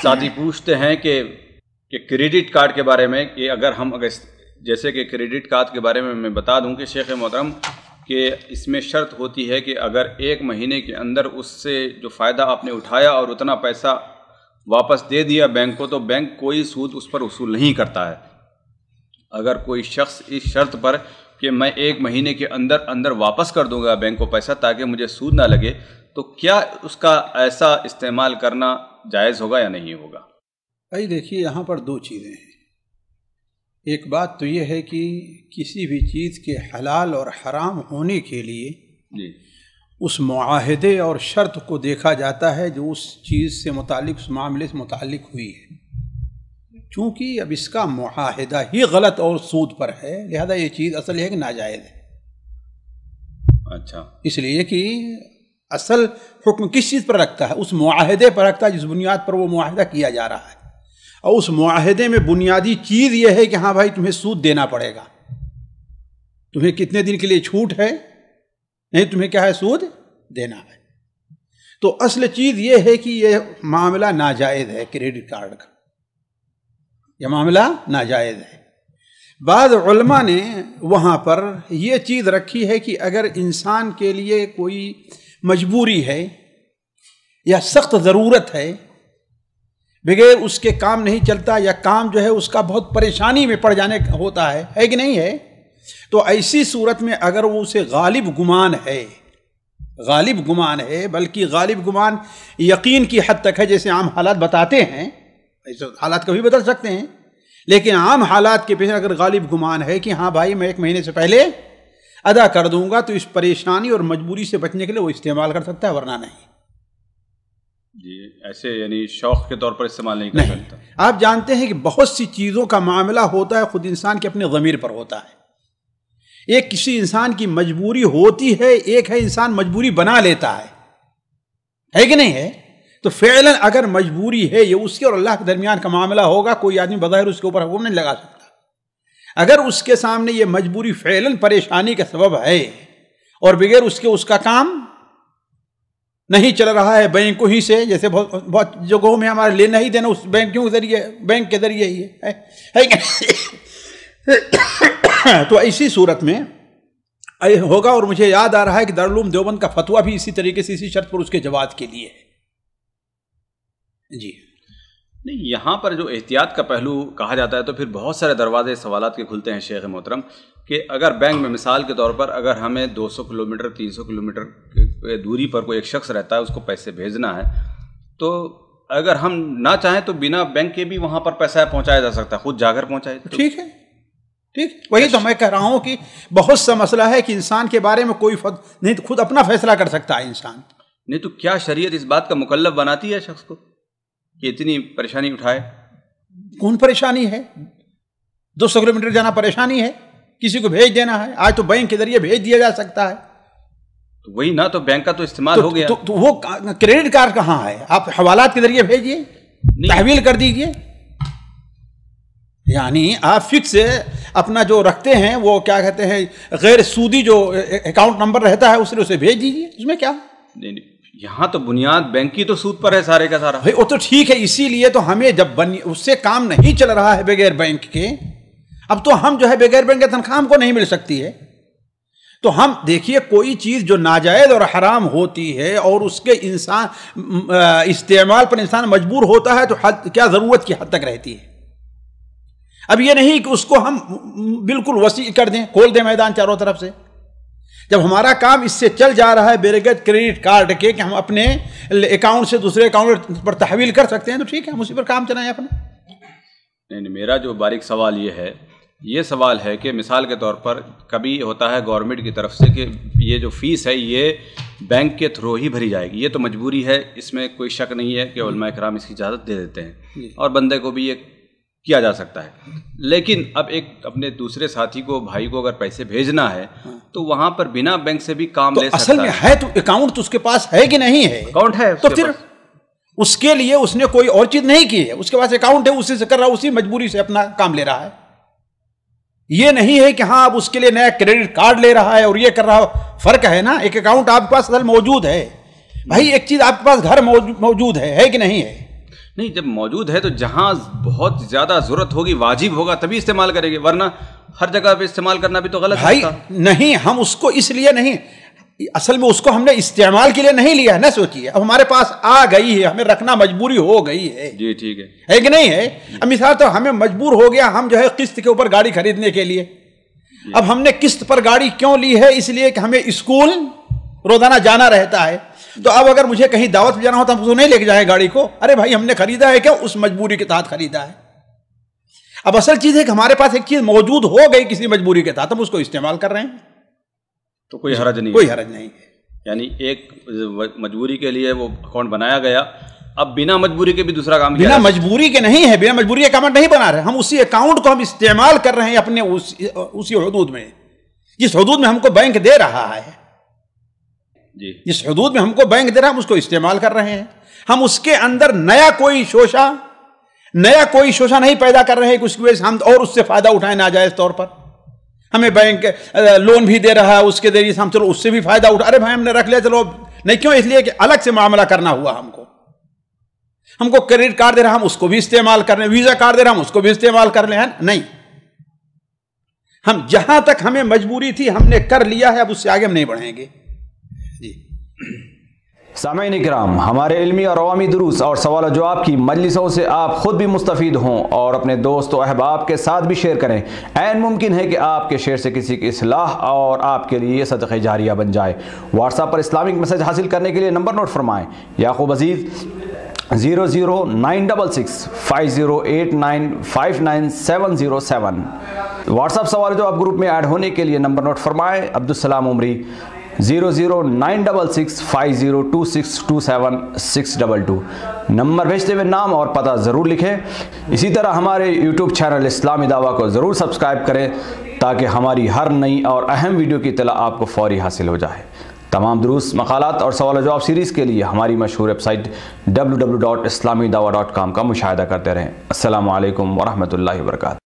ساتھی پوچھتے ہیں کہ کریڈٹ کارڈ کے بارے میں، کہ اگر جیسے کہ کریڈٹ کارڈ کے بارے میں بتا دوں کہ شیخ محترم کہ اس میں شرط ہوتی ہے کہ اگر 1 مہینے کے اندر اس سے جو فائدہ آپ نے اٹھایا اور اتنا پیسہ واپس دے دیا بینک کو، تو بینک کوئی سود اس پر وصول نہیں کرتا ہے۔ اگر کوئی شخص اس شرط پر کہ میں 1 مہینے کے اندر واپس کر دوں گا بینک کو پیسہ تاکہ مجھے سود نہ لگے، تو کیا اس کا ایسا استعمال کرنا جائز ہوگا یا نہیں ہوگا؟ بھائی دیکھیے، یہاں پر 2 چیزیں ہیں۔ ایک بات تو یہ ہے کہ کسی بھی چیز کے حلال اور حرام ہونے کے لیے جی اس معاہدے اور شرط کو دیکھا جاتا ہے جو اس چیز سے متعلق، اس معاملے سے متعلق ہوئی ہے۔ چونکہ اب اس کا معاہدہ ہی غلط اور سود پر ہے، لہذا یہ چیز اصل ہے کہ ناجائز ہے۔ اچھا، اس لیے کہ اصل حکم کس چیز پر رکھتا ہے؟ اس معاہدے پر رکھتا ہے جس بنیاد پر وہ معاہدہ کیا جا رہا ہے، اور اس معاہدے میں بنیادی چیز یہ ہے کہ ہاں بھائی تمہیں سود دینا پڑے گا، تمہیں کتنے دن کے لیے چھوٹ ہے، نہیں تمہیں کیا ہے، سود دینا ہے۔ تو اصل چیز یہ ہے کہ یہ معاملہ ناجائز ہے، کریڈٹ کارڈ کا یہ معاملہ ناجائز ہے۔ بعض علماء نے وہاں پر یہ چیز رکھی ہے کہ اگر انسان کے لیے کوئی مجبوری ہے یا سخت ضرورت ہے، بغیر اس کے کام نہیں چلتا، یا کام جو ہے اس کا بہت پریشانی میں پڑ جانے ہوتا ہے کہ نہیں ہے، تو ایسی صورت میں اگر وہ اسے غالب گمان ہے، بلکہ غالب گمان یقین کی حد تک ہے، جیسے عام حالات بتاتے ہیں، ایسے حالات کبھی بدل سکتے ہیں، لیکن عام حالات کے پیچھے اگر غالب گمان ہے کہ ہاں بھائی میں 1 مہینے سے پہلے ادا کر دوں گا، تو اس پریشانی اور مجبوری سے بچنے کے لیے وہ استعمال کر سکتا ہے، ورنہ نہیں۔ جی، ایسے یعنی شوق کے طور پر استعمال نہیں کر سکتا۔ آپ جانتے ہیں کہ بہت سی چیزوں کا معاملہ ہوتا ہے خود انسان کے اپنے ضمیر پر ہوتا ہے۔ ایک کسی انسان کی مجبوری ہوتی ہے، ایک ہے انسان مجبوری بنا لیتا ہے کہ نہیں ہے؟ تو فعلاً اگر مجبوری ہے، یہ اس کے اور اللہ کے درمیان کا معاملہ ہوگا، کوئی آدمی بظاہر اس کے اوپر حکم نہیں لگا سکتا۔ اگر اس کے سامنے یہ مجبوری فعلاً پریشانی کا سبب ہے اور بغیر اس کے اس کا کام نہیں چل رہا ہے، بینکوں ہی سے، جیسے بہت جگہوں میں ہمارے لینا ہی دینا اس بینک کے ذریعے ہی ہے تو ایسی صورت میں ہوگا۔ اور مجھے یاد آ رہا ہے کہ دارالعلوم دیوبند کا فتویٰ بھی اسی طریقے سے اسی شرط پر اس کے جواز کے لیے ہے۔ جی نہیں، یہاں پر جو احتیاط کا پہلو کہا جاتا ہے تو پھر بہت سارے دروازے سوالات کے کھلتے ہیں شیخ محترم، کہ اگر بینک میں مثال کے طور پر اگر ہمیں 200 کلومیٹر 300 کلومیٹر دوری پر کوئی ایک شخص رہتا ہے، اس کو پیسے بھیجنا ہے، تو اگر ہم نہ چاہیں تو بنا بینک کے بھی وہاں پر پیسہ پہنچایا جا سکتا ہے، خود جا کر پہنچائے تو ٹھیک ہے۔ ٹھیک، وہی تو میں کہہ رہا ہوں کہ بہت سا مسئلہ ہے کہ انسان کے بارے میں کوئی نہیں، خود اپنا فیصلہ کر سکتا ہے انسان۔ نہیں تو کیا شریعت اس بات کا مکلف بناتی ہے شخص کو کہ اتنی پریشانی اٹھائے؟ کون پریشانی ہے؟ 200 کلومیٹر جانا پریشانی ہے؟ کسی کو بھیج دینا ہے، آج تو بینک کے ذریعے بھیج دیا جا سکتا ہے۔ تو وہی نہ، تو بینک کا تو استعمال ہو گیا، تو وہ کریڈٹ کارڈ کہاں ہے؟ آپ حوالات کے ذریعے بھیجیے، تحویل کر دیجیے، یعنی آپ فکس اپنا جو رکھتے ہیں وہ کیا کہتے ہیں غیر سودی جو اکاؤنٹ نمبر رہتا ہے اسے بھیج دیجیے، اس میں کیا؟ نہیں، یہاں تو بنیاد بینک کی تو سود پر ہے سارے کا سارا۔ وہ تو ٹھیک ہے، اسی لیے تو ہمیں جب اس سے کام نہیں چل رہا ہے بغیر بینک کے، اب تو ہم جو ہے بغیر بینک کے تنخواہ ہم کو نہیں مل سکتی ہے، تو ہم دیکھیے کوئی چیز جو ناجائز اور حرام ہوتی ہے اور اس کے استعمال پر انسان مجبور ہوتا ہے، تو کیا ضرورت کی حد تک رہتی ہے۔ اب یہ نہیں کہ اس کو ہم بالکل وسیع کر دیں، کھول دیں میدان چاروں طرف سے۔ جب ہمارا کام اس سے چل جا رہا ہے بغیر کریڈٹ کارڈ کے کہ ہم اپنے اکاؤنٹ سے دوسرے اکاؤنٹ پر تحویل کر سکتے ہیں، تو ٹھیک ہے، ہم اسی پر کام چلائیں اپنا۔ نہیں، میرا جو باریک سوال یہ سوال ہے کہ مثال کے طور پر کبھی ہوتا ہے گورنمنٹ کی طرف سے کہ یہ جو فیس ہے یہ بینک کے تھرو ہی بھری جائے گی، یہ تو مجبوری ہے، اس میں کوئی شک نہیں ہے کہ علماء کرام اس کی اجازت دے دیتے ہیں اور بندے کو بھی یہ کیا جا سکتا ہے۔ لیکن اب ایک اپنے دوسرے ساتھی کو، بھائی کو اگر پیسے بھیجنا ہے تو وہاں پر بنا بینک سے بھی کام لے سکتا ہے۔ اصل میں ہے تو اکاؤنٹ تو اس کے پاس ہے کہ نہیں ہے؟ اکاؤنٹ ہے، تو پھر اس کے لیے اس نے کوئی اور چیز نہیں کی ہے، اس کے پاس اکاؤنٹ ہے، اسی سے کر رہا ہے، اسی مجبوری سے اپنا کام لے رہا ہے۔ یہ نہیں ہے کہ ہاں اب اس کے لیے نیا کریڈٹ کارڈ لے رہا ہے اور یہ کر رہا ہے، فرق ہے نا۔ ایک اکاؤنٹ آپ کے پاس اصل موجود ہے بھائی، ایک چیز آپ کے پاس گھر موجود ہے کہ نہیں ہے؟ نہیں، جب موجود ہے تو جہاں بہت زیادہ ضرورت ہوگی، واجب ہوگا، تبھی استعمال کریں گے، ورنہ ہر جگہ پہ استعمال کرنا بھی تو غلط بھائی نہیں، ہم اس کو اس لیے نہیں، اصل میں اس کو ہم نے استعمال کے لیے نہیں لیا ہے، نہ سوچیے، اب ہمارے پاس آ گئی ہے، ہمیں رکھنا مجبوری ہو گئی ہے. جی ٹھیک ہے، ہے کہ نہیں ہے؟ اب مثال تو ہمیں مجبور ہو گیا ہم جو ہے قسط کے اوپر گاڑی خریدنے کے لیے. اب ہم نے قسط پر گاڑی کیوں لی ہے؟ اس لیے کہ ہمیں اسکول روزانہ جانا رہتا ہے. تو اب اگر مجھے کہیں دعوت پہ جانا ہو تو ہم اس کو نہیں لے کے جائیں گاڑی کو. ارے بھائی ہم نے خریدا ہے کیا؟ اس مجبوری کے تحت خریدا ہے. اب اصل چیز ہے کہ ہمارے پاس ایک چیز موجود ہو گئی کسی مجبوری کے تحت، ہم اس کو استعمال کر رہے ہیں تو کوئی حرج نہیں، کوئی حرج نہیں. یعنی ایک مجبوری کے لیے وہ اکاؤنٹ بنایا گیا، اب بنا مجبوری کے بھی دوسرا کام کیا، بنا مجبوری کے نہیں ہے، بنا مجبوری کے اکاؤنٹ نہیں بنا رہے ہم، اسی اکاؤنٹ کو ہم استعمال کر رہے ہیں اپنے اسی حدود میں، جس حدود میں ہم کو بینک دے رہا ہے. جی جس حدود میں ہم کو بینک دے رہا ہے ہم اس کو استعمال کر رہے ہیں. ہم اس کے اندر نیا کوئی شوشہ نہیں پیدا کر رہے ہیں کہ اس کی وجہ سے ہم اور اس سے فائدہ اٹھائیں ناجائز طور پر. ہمیں بینک لون بھی دے رہا ہے، اس کے ذریعے سے ہم چلو اس سے بھی فائدہ اٹھا، ارے بھائی ہم نے رکھ لیا چلو نہیں، کیوں؟ اس لیے کہ الگ سے معاملہ کرنا ہوا ہم کو کریڈٹ کارڈ دے رہا ہم اس کو بھی استعمال کر لیں، ویزا کارڈ دے رہا ہم اس کو بھی استعمال کر لیں. نہیں، ہم جہاں تک ہمیں مجبوری تھی ہم نے کر لیا ہے، اب اس سے آگے ہم نہیں بڑھیں گے. جی سامعین کرام، ہمارے علمی اور عوامی دروس اور سوال و جواب کی مجلسوں سے آپ خود بھی مستفید ہوں اور اپنے دوست و احباب کے ساتھ بھی شیئر کریں. عین ممکن ہے کہ آپ کے شیئر سے کسی کی اصلاح اور آپ کے لیے صدقہ جاریہ بن جائے. واٹس ایپ پر اسلامک میسج حاصل کرنے کے لیے نمبر نوٹ فرمائیں: یعقوب عزیز 009665089599707. واٹس ایپ سوال جو آپ گروپ میں ایڈ ہونے کے لیے نمبر نوٹ فرمائیں: عبدالسلام عمری 0096650262762. نمبر بھیجتے ہوئے نام اور پتہ ضرور لکھیں. اسی طرح ہمارے یوٹیوب چینل اسلامی دعویٰ کو ضرور سبسکرائب کریں تاکہ ہماری ہر نئی اور اہم ویڈیو کی اطلاع آپ کو فوری حاصل ہو جائے. تمام دروس، مقالات اور سوال و جواب سیریز کے لیے ہماری مشہور ویب سائٹ www.islamidawah.com کا مشاہدہ کرتے رہیں. السلام علیکم ورحمۃ اللہ وبرکاتہ.